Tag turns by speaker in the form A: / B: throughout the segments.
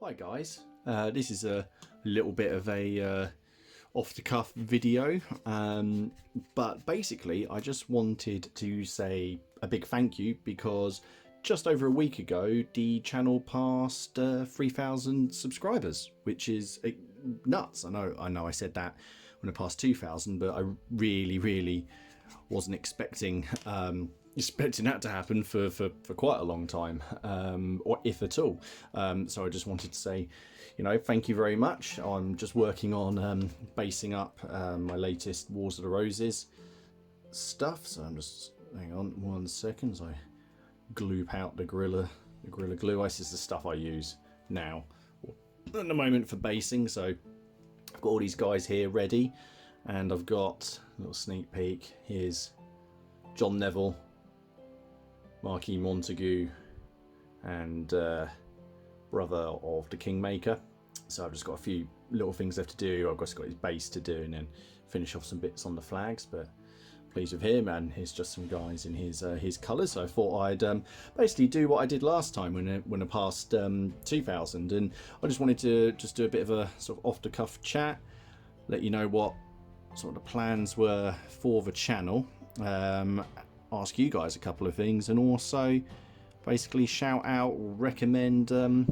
A: Hi guys, this is a little bit of a off-the-cuff video, but basically I just wanted to say a big thank you because just over a week ago the channel passed 3,000 subscribers, which is nuts. I know I said that when it passed 2,000, but I really wasn't expecting that to happen for quite a long time, or if at all. So I just wanted to say, thank you very much. I'm just working on basing up my latest Wars of the Roses stuff. So I'm just, hang on 1 second as I gloop out the Gorilla Glue. This is the stuff I use now at the moment for basing. So I've got all these guys here ready, and I've got a little sneak peek. Here's John Neville, Marquis Montague, and brother of the Kingmaker. So I've just got a few little things left to do. I've just got his base to do and then finish off some bits on the flags, but pleased with him. And here's just some guys in his colours. So I thought I'd basically do what I did last time when I passed 2,000, and I just wanted to do a bit of a sort of off the cuff chat, let you know what sort of the plans were for the channel, ask you guys a couple of things, and also basically shout out or recommend a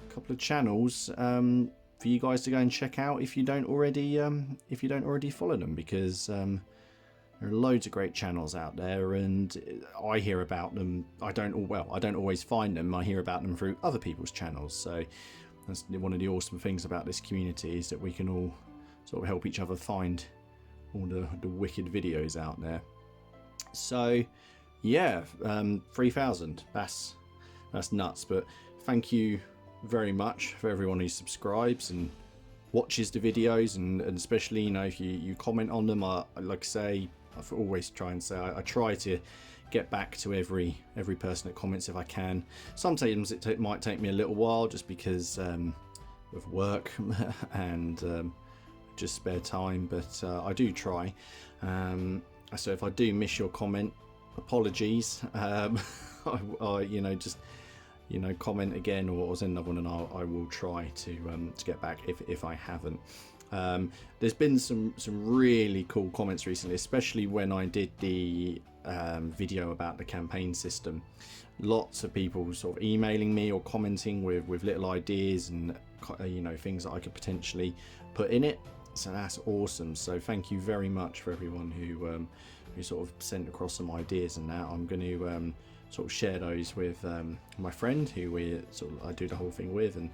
A: couple of channels for you guys to go and check out if you don't already follow them, because there are loads of great channels out there, and I hear about them. I don't always find them. I hear about them through other people's channels. So that's one of the awesome things about this community, is that we can all sort of help each other find all the wicked videos out there. So yeah, 3,000, that's nuts. But thank you very much for everyone who subscribes and watches the videos, and especially if you comment on them. Like I say, I always try and say I try to get back to every person that comments if I can. Sometimes it might take me a little while, just because of work and just spare time, but I do try. So if I do miss your comment, apologies. Just comment again or send another one, and I will try to get back if I haven't. There's been some really cool comments recently, especially when I did the video about the campaign system. Lots of people sort of emailing me or commenting with little ideas and things that I could potentially put in it. So that's awesome. So thank you very much for everyone who sort of sent across some ideas and that. I'm going to sort of share those with my friend who I do the whole thing with, and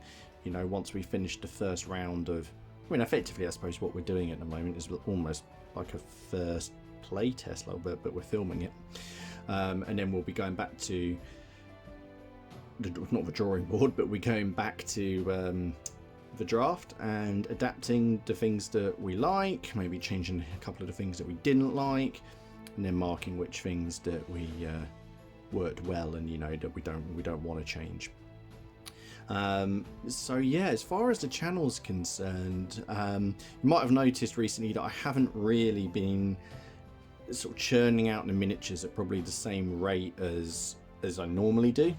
A: once we finish the first round of, effectively I suppose what we're doing at the moment is almost like a first play test, but we're filming it, and then we'll be going back to not the drawing board, but we're going back to the draft and adapting the things that we like, maybe changing a couple of the things that we didn't like, and then marking which things that we worked well and that we don't want to change. So yeah, as far as the channel's concerned, you might have noticed recently that I haven't really been sort of churning out the miniatures at probably the same rate as I normally do.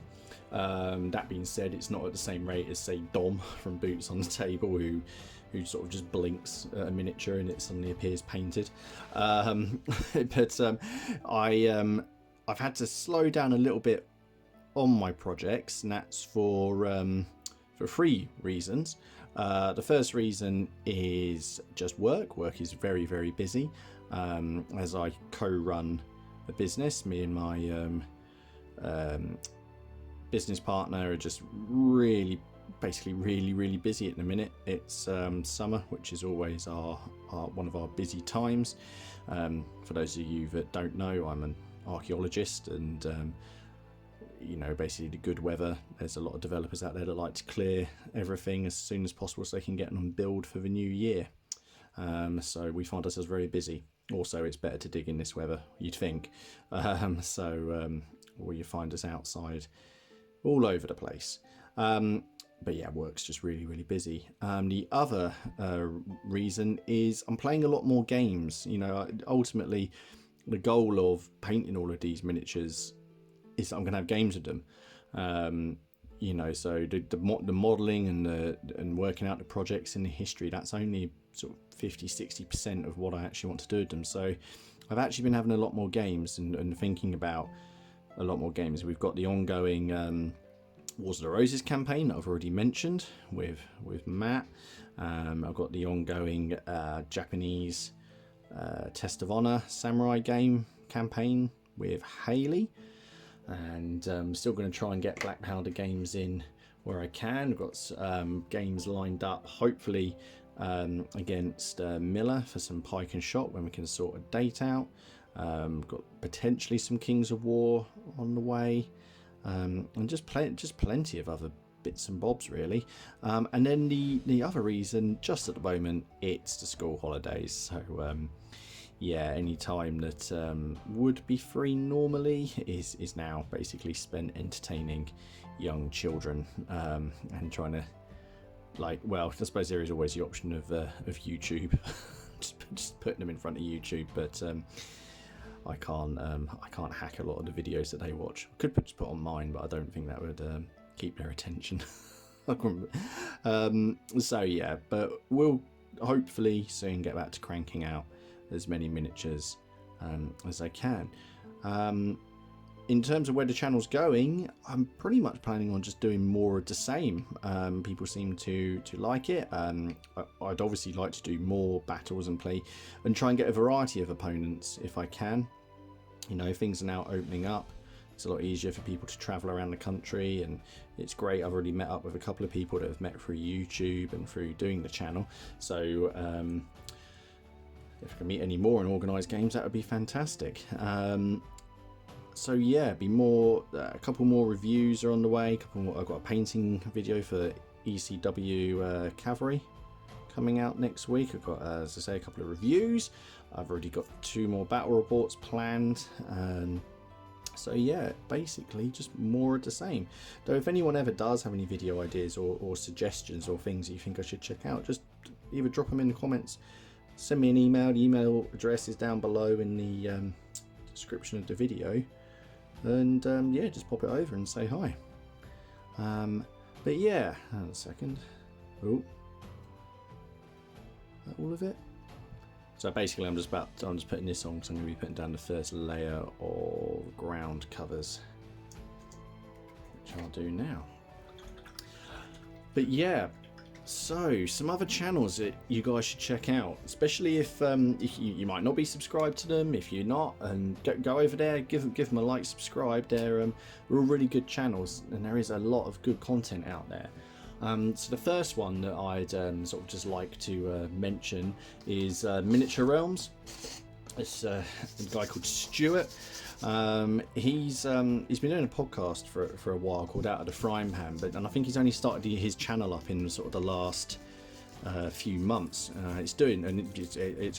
A: That being said, it's not at the same rate as, say, Dom from Boots on the Table, who sort of just blinks at a miniature and it suddenly appears painted. But I've had to slow down a little bit on my projects, and that's for 3 reasons. The first reason is just work. Work is very busy, as I co-run a business. Me and my business partner are just really busy at the minute. It's summer, which is always our one of our busy times. For those of you that don't know, I'm an archaeologist, and basically the good weather, there's a lot of developers out there that like to clear everything as soon as possible so they can get on build for the new year. So we find ourselves very busy. Also, it's better to dig in this weather, you'd think. Or you find us outside all over the place. But yeah, work's just really busy. The other reason is I'm playing a lot more games. Ultimately the goal of painting all of these miniatures is that I'm going to have games with them. you know, so the modeling and working out the projects in the history, that's only sort of 50-60% of what I actually want to do with them. So I've actually been having a lot more games and thinking about a lot more games. We've got the ongoing Wars of the Roses campaign that I've already mentioned with Matt. I've got the ongoing Japanese Test of Honor samurai game campaign with Haley, and I'm still going to try and get Black Powder games in where I can. I've got games lined up, hopefully against Miller for some pike and shot when we can sort a date out. Got potentially some Kings of War on the way, and just plenty of other bits and bobs really. And then the other reason, just at the moment, it's the school holidays. So yeah, any time that would be free normally is now basically spent entertaining young children and trying to, like, well, I suppose there is always the option of YouTube, just putting them in front of YouTube, but I can't hack a lot of the videos that they watch. I could just put on mine, but I don't think that would keep their attention. So yeah, but we'll hopefully soon get back to cranking out as many miniatures as I can. In terms of where the channel's going, I'm pretty much planning on just doing more of the same. People seem to like it. I'd obviously like to do more battles and play and try and get a variety of opponents if I can. You know, things are now opening up. It's a lot easier for people to travel around the country, and it's great. I've already met up with a couple of people that have met through YouTube and through doing the channel. So if I can meet any more and organise games, that would be fantastic. So yeah, be more. A couple more reviews are on the way. I've got a painting video for ECW Cavalry coming out next week. I've got, as I say, a couple of reviews. I've already got 2 more battle reports planned. So yeah, basically just more of the same. Though if anyone ever does have any video ideas or suggestions or things that you think I should check out, just either drop them in the comments, send me an email. The email address is down below in the description of the video, and yeah, just pop it over and say hi. But yeah, hang on a second. Oh, that all of it? So basically I'm just putting this on because I'm going to be putting down the first layer of ground covers, which I'll do now. But yeah, so some other channels that you guys should check out, especially if you might not be subscribed to them. If you're not, and go over there, give them a like, subscribe. They're all really good channels, and there is a lot of good content out there. So the first one that I'd sort of just like to mention is Miniature Realms. It's a guy called Stuart. He's been doing a podcast for a while called Out of the Frying Pan, and I think he's only started his channel up in sort of the last few months. It's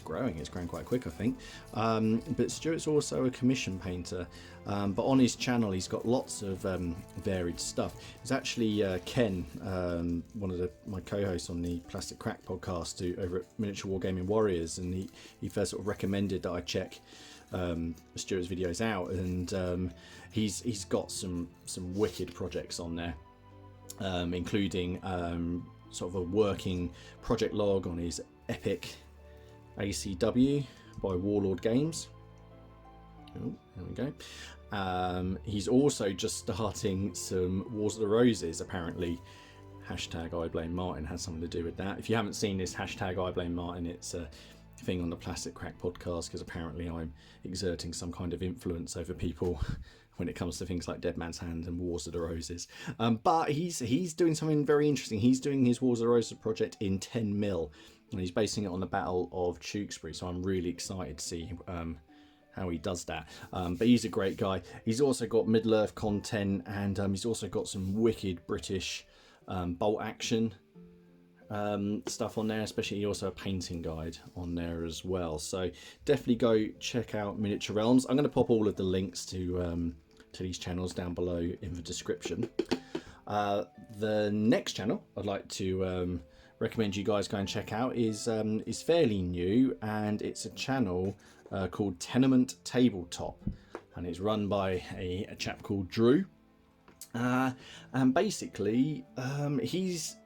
A: growing. It's growing quite quick, I think. But Stuart's also a commission painter. But on his channel, he's got lots of varied stuff. It's actually Ken, one of my co-hosts on the Plastic Crack podcast over at Miniature Wargaming Warriors, and he first sort of recommended that I check Stuart's videos out, and he's got some wicked projects on there, including sort of a working project log on his epic ACW by Warlord Games. Oh, there we go. He's also just starting some Wars of the Roses, apparently. Hashtag I Blame Martin has something to do with that. If you haven't seen this, hashtag I Blame Martin, it's a thing on the Plastic Crack podcast, because apparently I'm exerting some kind of influence over people when it comes to things like Dead Man's Hand and Wars of the Roses. But he's doing something very interesting. He's doing his Wars of the Roses project in 10mm, and he's basing it on the Battle of Tewkesbury, so I'm really excited to see how he does that. But he's a great guy. He's also got Middle-earth content, and he's also got some wicked British bolt action stuff on there, especially also a painting guide on there as well. So definitely go check out Miniature Realms. I'm going to pop all of the links to these channels down below in the description. The next channel I'd like to recommend you guys go and check out is fairly new, and it's a channel called Tenement Tabletop, and it's run by a chap called Drew. And basically, he's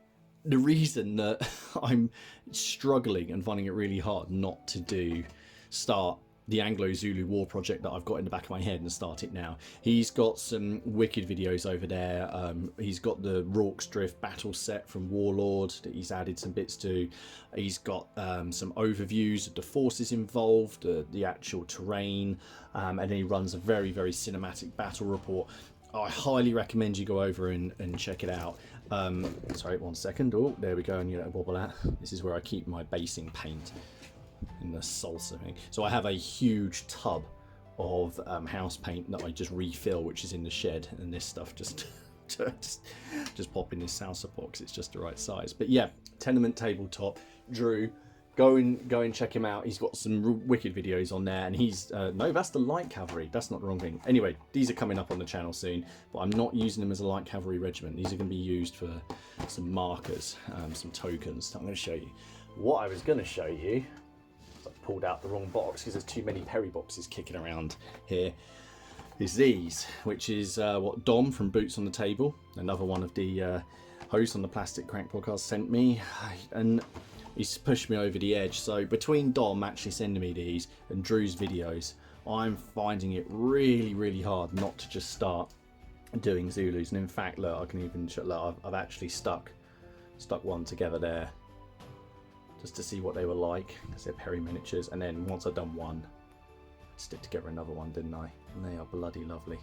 A: the reason that I'm struggling and finding it really hard not to start the Anglo-Zulu War project that I've got in the back of my head and start it now. He's got some wicked videos over there. He's got the Rorke's Drift battle set from Warlord that he's added some bits to. He's got some overviews of the forces involved, the actual terrain, and then he runs a very, very cinematic battle report. I highly recommend you go over and check it out. Sorry, 1 second. Oh, there we go, and you know, wobble out. This is where I keep my basing paint in the salsa thing. So I have a huge tub of house paint that I just refill, which is in the shed, and this stuff just pop in this salsa box. It's just the right size. But yeah, Tenement Tabletop, Drew. Go and check him out. He's got some wicked videos on there, and he's no, that's the light cavalry. That's not the wrong thing. Anyway, these are coming up on the channel soon, but I'm not using them as a light cavalry regiment. These are going to be used for some markers, some tokens. I'm going to show you. What I was going to show you, I pulled out the wrong box because there's too many Perry boxes kicking around here, is these, which is what Dom from Boots on the Table, another one of the hosts on the Plastic Crank podcast, sent me, and he's pushed me over the edge. So between Dom actually sending me these and Drew's videos, I'm finding it really, really hard not to just start doing Zulus. And in fact, look, I can even show, look, I've actually stuck one together there just to see what they were like, because they're Perry miniatures. And then once I've done one, I stick together another one, didn't I? And they are bloody lovely.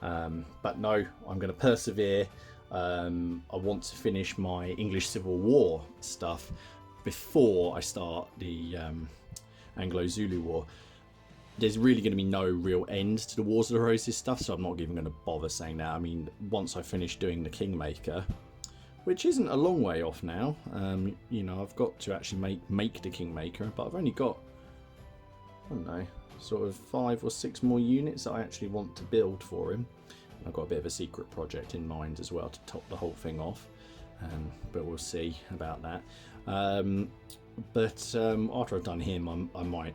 A: But no, I'm going to persevere. I want to finish my English Civil War stuff before I start the Anglo-Zulu War. There's really going to be no real end to the Wars of the Roses stuff, so I'm not even going to bother saying that. I mean, once I finish doing the Kingmaker, which isn't a long way off now, you know, I've got to actually make the Kingmaker, but I've only got, I don't know, sort of 5 or 6 more units that I actually want to build for him. And I've got a bit of a secret project in mind as well to top the whole thing off. But we'll see about that. After I've done him, I might,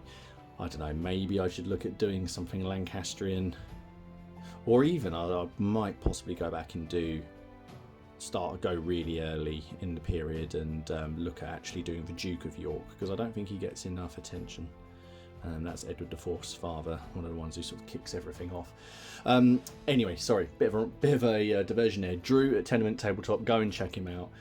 A: I don't know, maybe I should look at doing something Lancastrian, or even I might possibly go back and go really early in the period and look at actually doing the Duke of York, because I don't think he gets enough attention. That's Edward IV's father, one of the ones who sort of kicks everything off. Anyway, sorry, bit of a diversion there. Drew at Tenement Tabletop, go and check him out.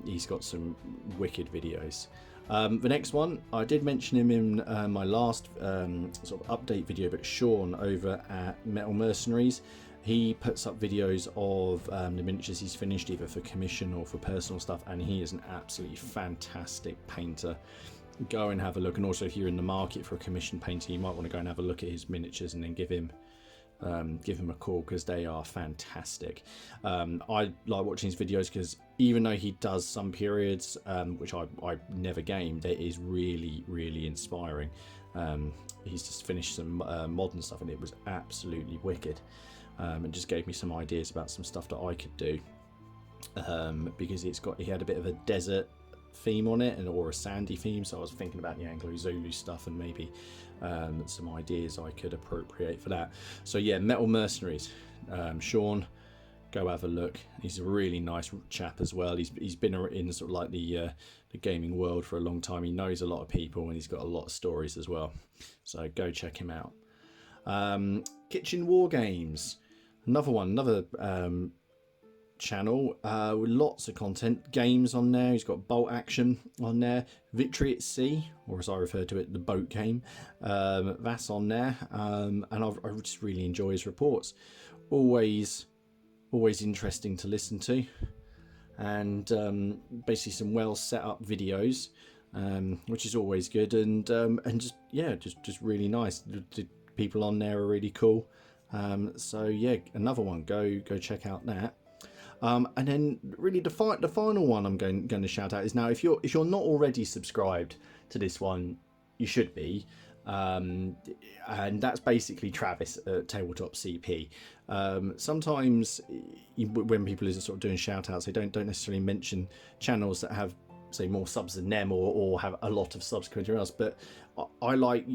A: He's got some wicked videos. The next one, I did mention him in my last sort of update video, but Sean over at Metal Mercenaries, he puts up videos of the miniatures he's finished, either for commission or for personal stuff, and he is an absolutely fantastic painter. Go and have a look, and also if you're in the market for a commission painter, you might want to go and have a look at his miniatures and then give him a call, because they are fantastic. I like watching his videos because even though he does some periods which I never gamed, it is really, really inspiring. He's just finished some modern stuff and it was absolutely wicked, and just gave me some ideas about some stuff that I could do, because he had a bit of a desert theme on it, or a sandy theme, so I was thinking about the Anglo-Zulu stuff and maybe some ideas I could appropriate for that. So yeah, Metal Mercenaries, Sean, go have a look. He's a really nice chap as well. He's been in sort of like the gaming world for a long time. He knows a lot of people and he's got a lot of stories as well, so go check him out. Kitchen War Games, another channel with lots of content, games on there. He's got Bolt Action on there, Victory at Sea, or as I refer to it, the boat game, that's on there, and I just really enjoy his reports. Always interesting to listen to, and basically some well set up videos, which is always good, and just really nice. The people on there are really cool, so yeah, another one, go check out that. And then really the final one I'm going to shout out is, now if you're not already subscribed to this one, you should be, and that's basically Travis at Tabletop CP. Sometimes when people are sort of doing shout outs, they don't necessarily mention channels that have, say, more subs than them, or have a lot of subs compared to else, but I like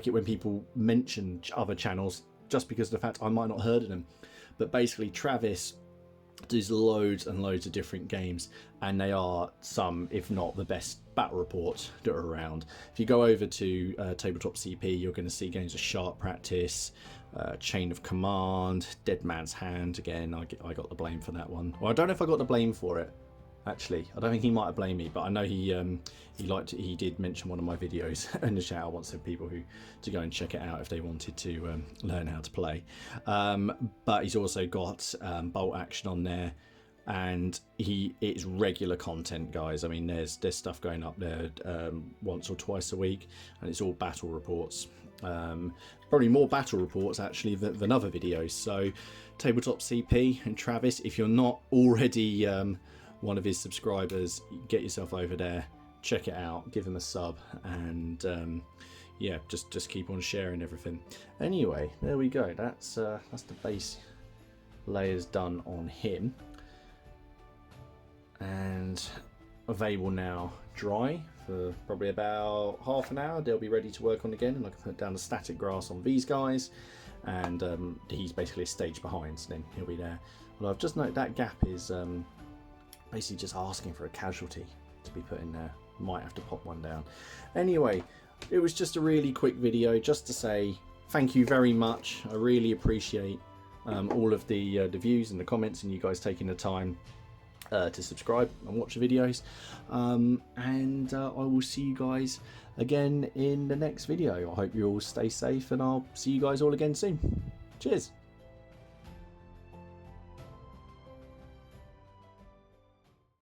A: it when people mention other channels, just because of the fact I might not heard of them. But basically Travis does loads and loads of different games, and they are some, if not the best battle reports that are around. If you go over to Tabletop CP, you're going to see games of Sharp Practice, Chain of Command, Dead Man's Hand. Again, I got the blame for that one. Well, I don't know if I got the blame for it. Actually, I don't think he might have blamed me, but I know he did mention one of my videos in the shout. I want some people to go and check it out if they wanted to learn how to play. But he's also got Bolt Action on there, and it's regular content, guys. I mean, there's stuff going up there once or twice a week, and it's all battle reports. Probably more battle reports actually than other videos. So Tabletop CP and Travis, if you're not already one of his subscribers, get yourself over there, check it out, give him a sub, and yeah, just keep on sharing everything. Anyway, there we go. That's the base layers done on him, and they will now dry for probably about half an hour. They'll be ready to work on again, and I can put down the static grass on these guys, and he's basically a stage behind, so then he'll be there. Well, I've just noted that gap is basically just asking for a casualty to be put in there. Might have to pop one down. Anyway, it was just a really quick video just to say thank you very much. I really appreciate all of the views and the comments, and you guys taking the time to subscribe and watch the videos. And I will see you guys again in the next video. I hope you all stay safe, and I'll see you guys all again soon. Cheers.